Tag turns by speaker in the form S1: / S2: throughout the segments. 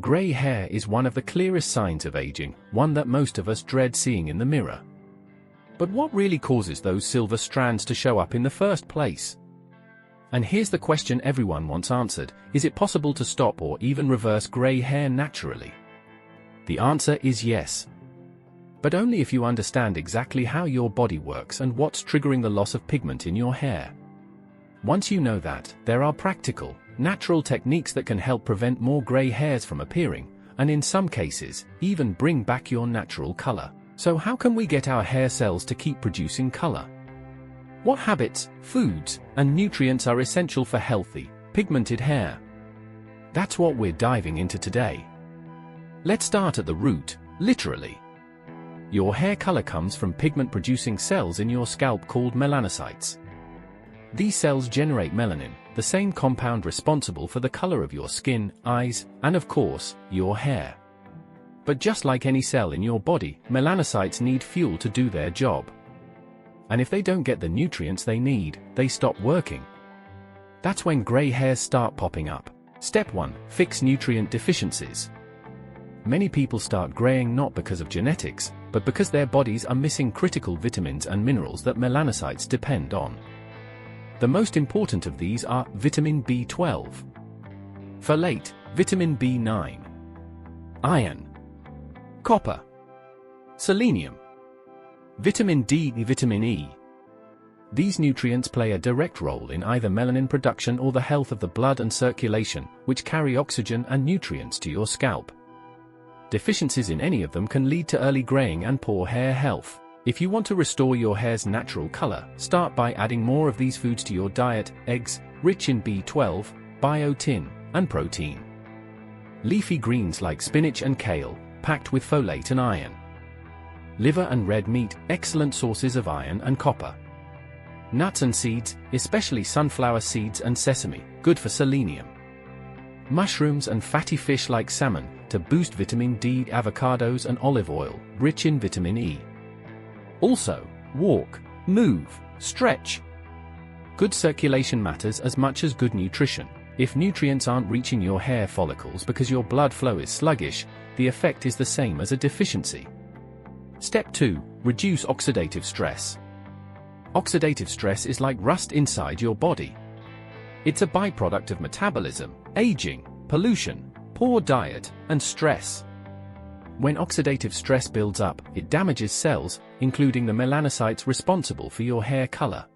S1: Gray hair is one of the clearest signs of aging, one that most of us dread seeing in the mirror. But what really causes those silver strands to show up in the first place? And here's the question everyone wants answered: is it possible to stop or even reverse gray hair naturally? The answer is yes. But only if you understand exactly how your body works and what's triggering the loss of pigment in your hair. Once you know that, there are practical, natural techniques that can help prevent more gray hairs from appearing, and in some cases, even bring back your natural color. So how can we get our hair cells to keep producing color? What habits, foods, and nutrients are essential for healthy, pigmented hair? That's what we're diving into today. Let's start at the root, literally. Your hair color comes from pigment-producing cells in your scalp called melanocytes. These cells generate melanin, the same compound responsible for the color of your skin, eyes, and of course, your hair. But just like any cell in your body, melanocytes need fuel to do their job. And if they don't get the nutrients they need, they stop working. That's when gray hairs start popping up. Step 1. Fix nutrient deficiencies. Many people start graying not because of genetics, but because their bodies are missing critical vitamins and minerals that melanocytes depend on. The most important of these are vitamin B12, folate, vitamin B9, iron, copper, selenium, vitamin D and vitamin E. These nutrients play a direct role in either melanin production or the health of the blood and circulation, which carry oxygen and nutrients to your scalp. Deficiencies in any of them can lead to early graying and poor hair health. If you want to restore your hair's natural color, start by adding more of these foods to your diet: eggs, rich in B12, biotin, and protein. Leafy greens like spinach and kale, packed with folate and iron. Liver and red meat, excellent sources of iron and copper. Nuts and seeds, especially sunflower seeds and sesame, good for selenium. Mushrooms and fatty fish like salmon, to boost vitamin D. Avocados and olive oil, rich in vitamin E. Also, walk, move, stretch. Good circulation matters as much as good nutrition. If nutrients aren't reaching your hair follicles because your blood flow is sluggish, the effect is the same as a deficiency. Step 2. Reduce oxidative stress. Oxidative stress is like rust inside your body. It's a byproduct of metabolism, aging, pollution, poor diet, and stress. When oxidative stress builds up, it damages cells, including the melanocytes responsible for your hair color.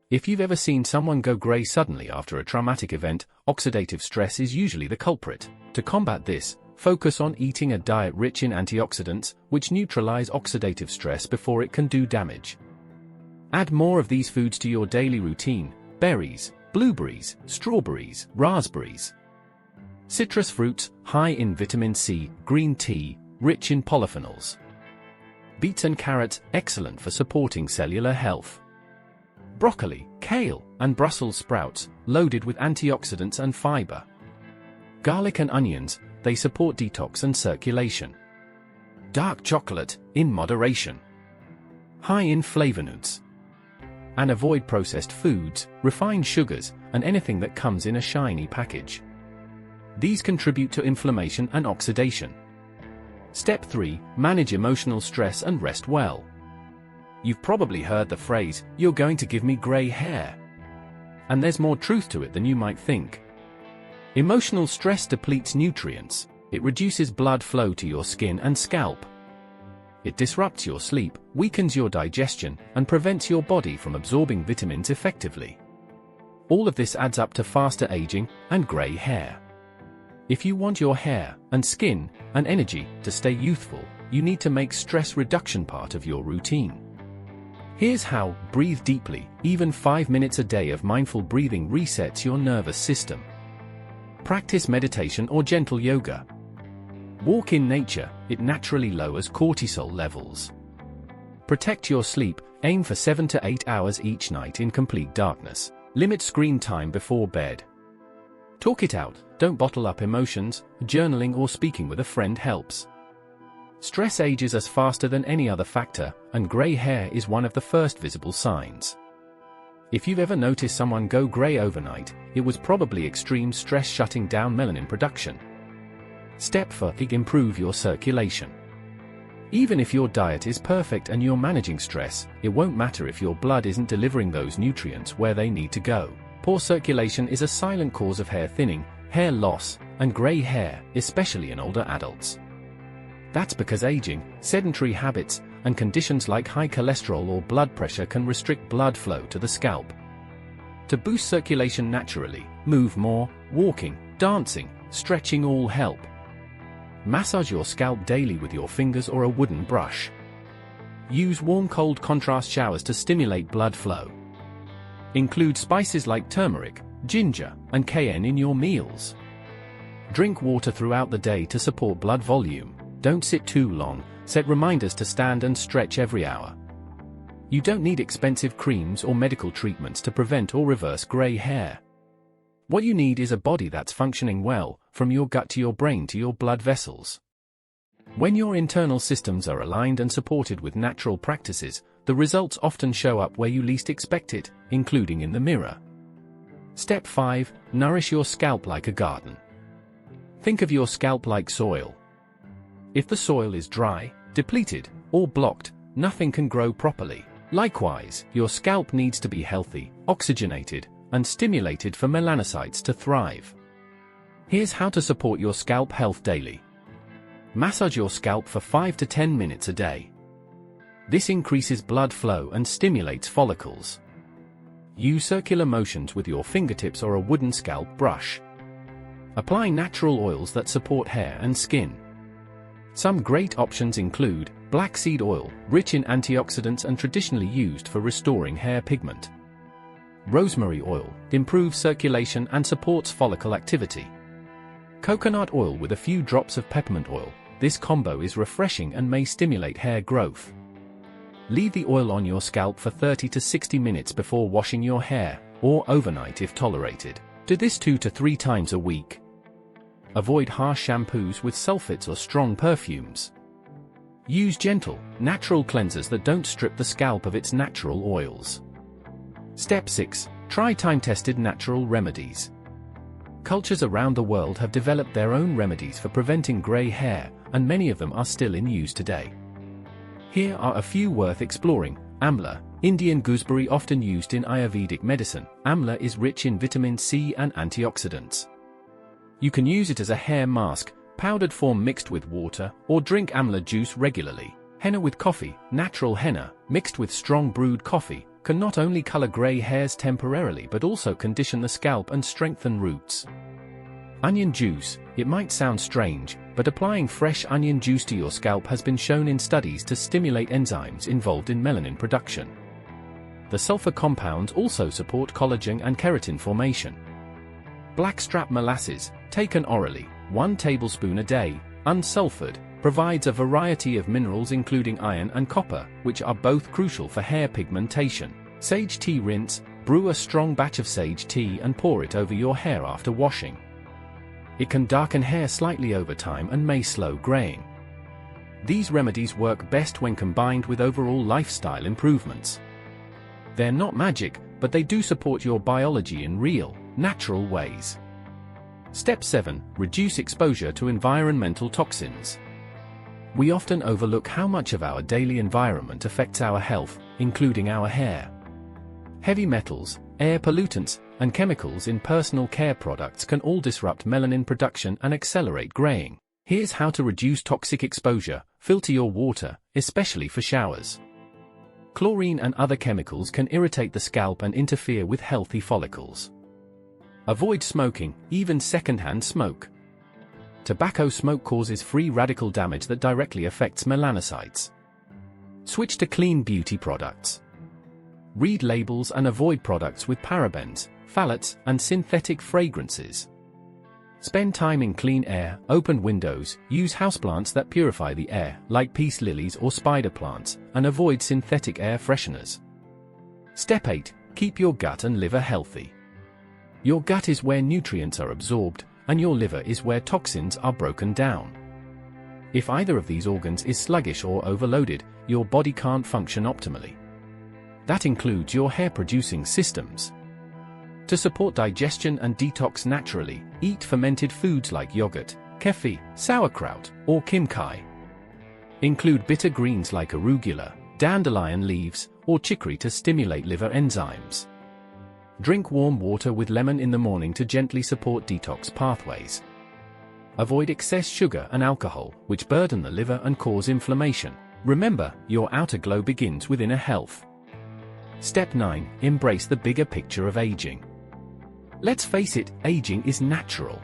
S1: If you've ever seen someone go gray suddenly after a traumatic event, oxidative stress is usually the culprit. To combat this, focus on eating a diet rich in antioxidants, which neutralize oxidative stress before it can do damage. Add more of these foods to your daily routine: berries, blueberries, strawberries, raspberries. Citrus fruits, high in vitamin C, green tea, rich in polyphenols. Beets and carrots, excellent for supporting cellular health. Broccoli, kale, and Brussels sprouts, loaded with antioxidants and fiber. Garlic and onions, they support detox and circulation. Dark chocolate, in moderation. High in flavonoids. And avoid processed foods, refined sugars, and anything that comes in a shiny package. These contribute to inflammation and oxidation. Step 3. Manage emotional stress and rest well. You've probably heard the phrase, "You're going to give me gray hair." And there's more truth to it than you might think. Emotional stress depletes nutrients, it reduces blood flow to your skin and scalp. It disrupts your sleep, weakens your digestion, and prevents your body from absorbing vitamins effectively. All of this adds up to faster aging and gray hair. If you want your hair, and skin, and energy to stay youthful, you need to make stress reduction part of your routine. Here's how: breathe deeply. Even 5 minutes a day of mindful breathing resets your nervous system. Practice meditation or gentle yoga. Walk in nature, it naturally lowers cortisol levels. Protect your sleep, aim for 7 to 8 hours each night in complete darkness. Limit screen time before bed. Talk it out, don't bottle up emotions. Journaling or speaking with a friend helps. Stress ages us faster than any other factor, and gray hair is one of the first visible signs. If you've ever noticed someone go gray overnight, it was probably extreme stress shutting down melanin production. Step 4. Improve your circulation. Even if your diet is perfect and you're managing stress, it won't matter if your blood isn't delivering those nutrients where they need to go. Poor circulation is a silent cause of hair thinning, hair loss, and gray hair, especially in older adults. That's because aging, sedentary habits, and conditions like high cholesterol or blood pressure can restrict blood flow to the scalp. To boost circulation naturally, move more, walking, dancing, stretching all help. Massage your scalp daily with your fingers or a wooden brush. Use warm-cold contrast showers to stimulate blood flow. Include spices like turmeric, ginger, and cayenne in your meals. Drink water throughout the day to support blood volume. Don't sit too long, set reminders to stand and stretch every hour. You don't need expensive creams or medical treatments to prevent or reverse gray hair. What you need is a body that's functioning well, from your gut to your brain to your blood vessels. When your internal systems are aligned and supported with natural practices, the results often show up where you least expect it, including in the mirror. Step 5. Nourish your scalp like a garden. Think of your scalp like soil. If the soil is dry, depleted, or blocked, nothing can grow properly. Likewise, your scalp needs to be healthy, oxygenated, and stimulated for melanocytes to thrive. Here's how to support your scalp health daily. Massage your scalp for 5 to 10 minutes a day. This increases blood flow and stimulates follicles. Use circular motions with your fingertips or a wooden scalp brush. Apply natural oils that support hair and skin. Some great options include black seed oil, rich in antioxidants and traditionally used for restoring hair pigment. Rosemary oil improves circulation and supports follicle activity. Coconut oil with a few drops of peppermint oil. This combo is refreshing and may stimulate hair growth. Leave the oil on your scalp for 30 to 60 minutes before washing your hair, or overnight if tolerated. Do this 2 to 3 times a week. Avoid harsh shampoos with sulfates or strong perfumes. Use gentle, natural cleansers that don't strip the scalp of its natural oils. Step 6. Try time-tested natural remedies. Cultures around the world have developed their own remedies for preventing gray hair, and many of them are still in use today. Here are a few worth exploring. Amla, Indian gooseberry often used in Ayurvedic medicine. Amla is rich in vitamin C and antioxidants. You can use it as a hair mask, powdered form mixed with water, or drink amla juice regularly. Henna with coffee. Natural henna, mixed with strong brewed coffee, can not only color gray hairs temporarily but also condition the scalp and strengthen roots. Onion juice. It might sound strange, but applying fresh onion juice to your scalp has been shown in studies to stimulate enzymes involved in melanin production. The sulfur compounds also support collagen and keratin formation. Blackstrap molasses, taken orally, 1 tablespoon a day, unsulfured, provides a variety of minerals including iron and copper, which are both crucial for hair pigmentation. Sage tea rinse. Brew a strong batch of sage tea and pour it over your hair after washing. It can darken hair slightly over time and may slow graying. These remedies work best when combined with overall lifestyle improvements. They're not magic, but they do support your biology in real, natural ways. Step 7. Reduce exposure to environmental toxins. We often overlook how much of our daily environment affects our health, including our hair. Heavy metals, air pollutants, and chemicals in personal care products can all disrupt melanin production and accelerate graying. Here's how to reduce toxic exposure. Filter your water, especially for showers. Chlorine and other chemicals can irritate the scalp and interfere with healthy follicles. Avoid smoking, even secondhand smoke. Tobacco smoke causes free radical damage that directly affects melanocytes. Switch to clean beauty products. Read labels and avoid products with parabens, phthalates, and synthetic fragrances. Spend time in clean air, open windows, use houseplants that purify the air, like peace lilies or spider plants, and avoid synthetic air fresheners. Step 8. Keep your gut and liver healthy. Your gut is where nutrients are absorbed, and your liver is where toxins are broken down. If either of these organs is sluggish or overloaded, your body can't function optimally. That includes your hair-producing systems. To support digestion and detox naturally, eat fermented foods like yogurt, kefir, sauerkraut, or kimchi. Include bitter greens like arugula, dandelion leaves, or chicory to stimulate liver enzymes. Drink warm water with lemon in the morning to gently support detox pathways. Avoid excess sugar and alcohol, which burden the liver and cause inflammation. Remember, your outer glow begins with inner health. Step 9. Embrace the bigger picture of aging. Let's face it, aging is natural.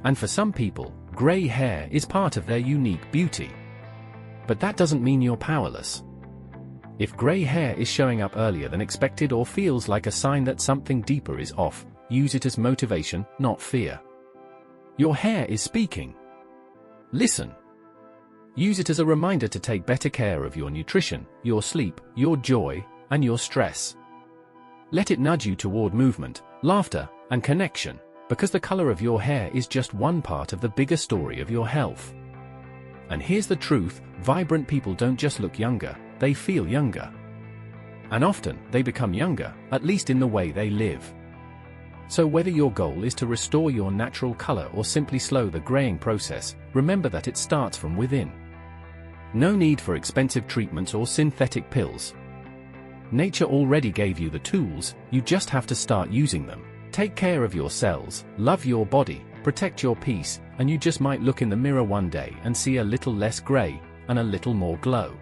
S1: And for some people, grey hair is part of their unique beauty. But that doesn't mean you're powerless. If grey hair is showing up earlier than expected or feels like a sign that something deeper is off, use it as motivation, not fear. Your hair is speaking. Listen. Use it as a reminder to take better care of your nutrition, your sleep, your joy, and your stress. Let it nudge you toward movement, laughter, and connection, because the color of your hair is just one part of the bigger story of your health. And here's the truth, vibrant people don't just look younger, they feel younger. And often, they become younger, at least in the way they live. So whether your goal is to restore your natural color or simply slow the graying process, remember that it starts from within. No need for expensive treatments or synthetic pills. Nature already gave you the tools, you just have to start using them. Take care of your cells, love your body, protect your peace, and you just might look in the mirror one day and see a little less gray, and a little more glow.